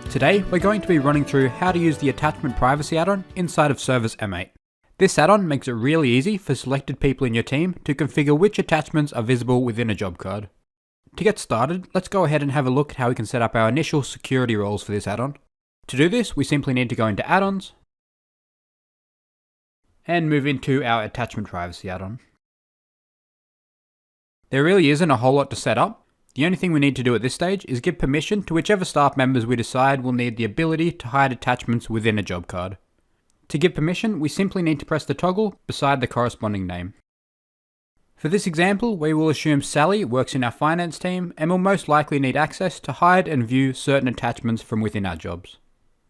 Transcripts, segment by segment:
Today, we're going to be running through how to use the attachment privacy add-on inside of ServiceM8. This add-on makes it really easy for selected people in your team to configure which attachments are visible within a job card. To get started, let's go ahead and have a look at how we can set up our initial security roles for this add-on. To do this, we simply need to go into Add-ons and move into our attachment privacy add-on. There really isn't a whole lot to set up. The only thing we need to do at this stage is give permission to whichever staff members we decide will need the ability to hide attachments within a job card. To give permission, we simply need to press the toggle beside the corresponding name. For this example, we will assume Sally works in our finance team and will most likely need access to hide and view certain attachments from within our jobs.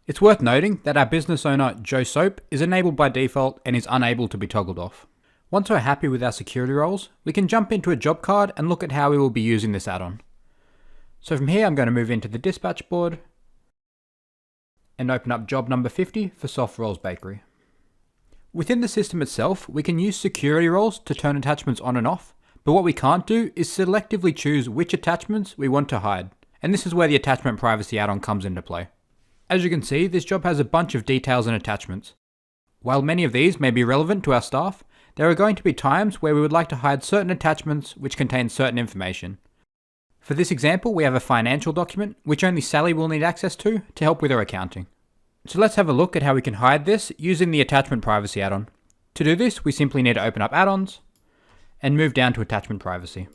It's worth noting that our business owner, Joe Soap, is enabled by default and is unable to be toggled off. Once we're happy with our security roles, we can jump into a job card and look at how we will be using this add-on. So from here, I'm going to move into the dispatch board and open up job number 50 for Soft Rolls Bakery. Within the system itself, we can use security roles to turn attachments on and off, but what we can't do is selectively choose which attachments we want to hide, and this is where the attachment privacy add-on comes into play. As you can see, this job has a bunch of details and attachments. While many of these may be relevant to our staff, there are going to be times where we would like to hide certain attachments which contain certain information. For this example, we have a financial document which only Sally will need access to help with her accounting. So let's have a look at how we can hide this using the attachment privacy add-on. To do this, we simply need to open up add-ons and move down to attachment privacy.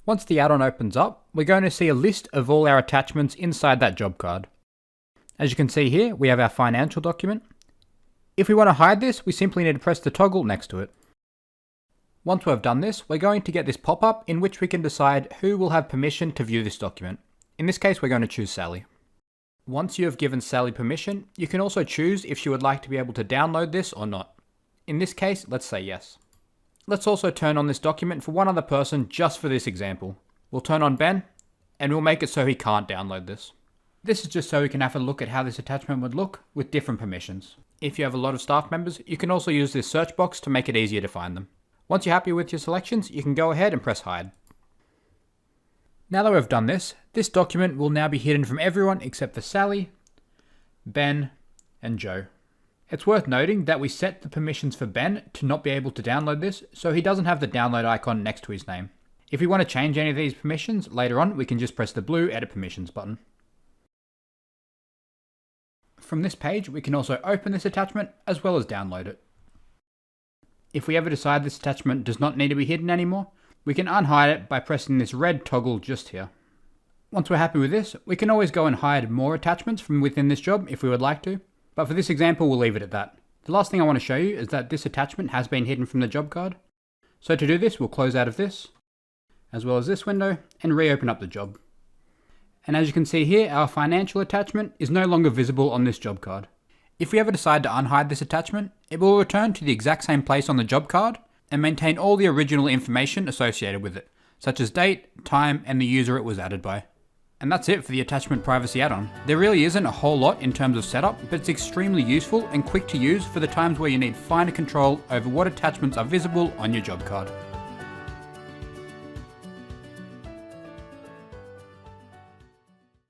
Once the add-on opens up, we're going to see a list of all our attachments inside that job card. As you can see here, we have our financial document. If we want to hide this, we simply need to press the toggle next to it. Once we've done this, we're going to get this pop-up in which we can decide who will have permission to view this document. In this case, we're going to choose Sally. Once you have given Sally permission, you can also choose if she would like to be able to download this or not. In this case, let's say yes. Let's also turn on this document for one other person just for this example. We'll turn on Ben, and we'll make it so he can't download this. This is just so we can have a look at how this attachment would look with different permissions. If you have a lot of staff members, you can also use this search box to make it easier to find them. Once you're happy with your selections, you can go ahead and press hide. Now that we've done this, this document will now be hidden from everyone except for Sally, Ben, and Joe. It's worth noting that we set the permissions for Ben to not be able to download this, so he doesn't have the download icon next to his name. If we want to change any of these permissions later on, we can just press the blue Edit Permissions button. From this page, we can also open this attachment as well as download it. If we ever decide this attachment does not need to be hidden anymore, we can unhide it by pressing this red toggle just here. Once we're happy with this, we can always go and hide more attachments from within this job if we would like to, but for this example, we'll leave it at that. The last thing I want to show you is that this attachment has been hidden from the job card. So to do this, we'll close out of this, as well as this window, and reopen up the job. And as you can see here, our financial attachment is no longer visible on this job card. If we ever decide to unhide this attachment, it will return to the exact same place on the job card and maintain all the original information associated with it, such as date, time, and the user it was added by. And that's it for the attachment privacy add-on. There really isn't a whole lot in terms of setup, but it's extremely useful and quick to use for the times where you need finer control over what attachments are visible on your job card.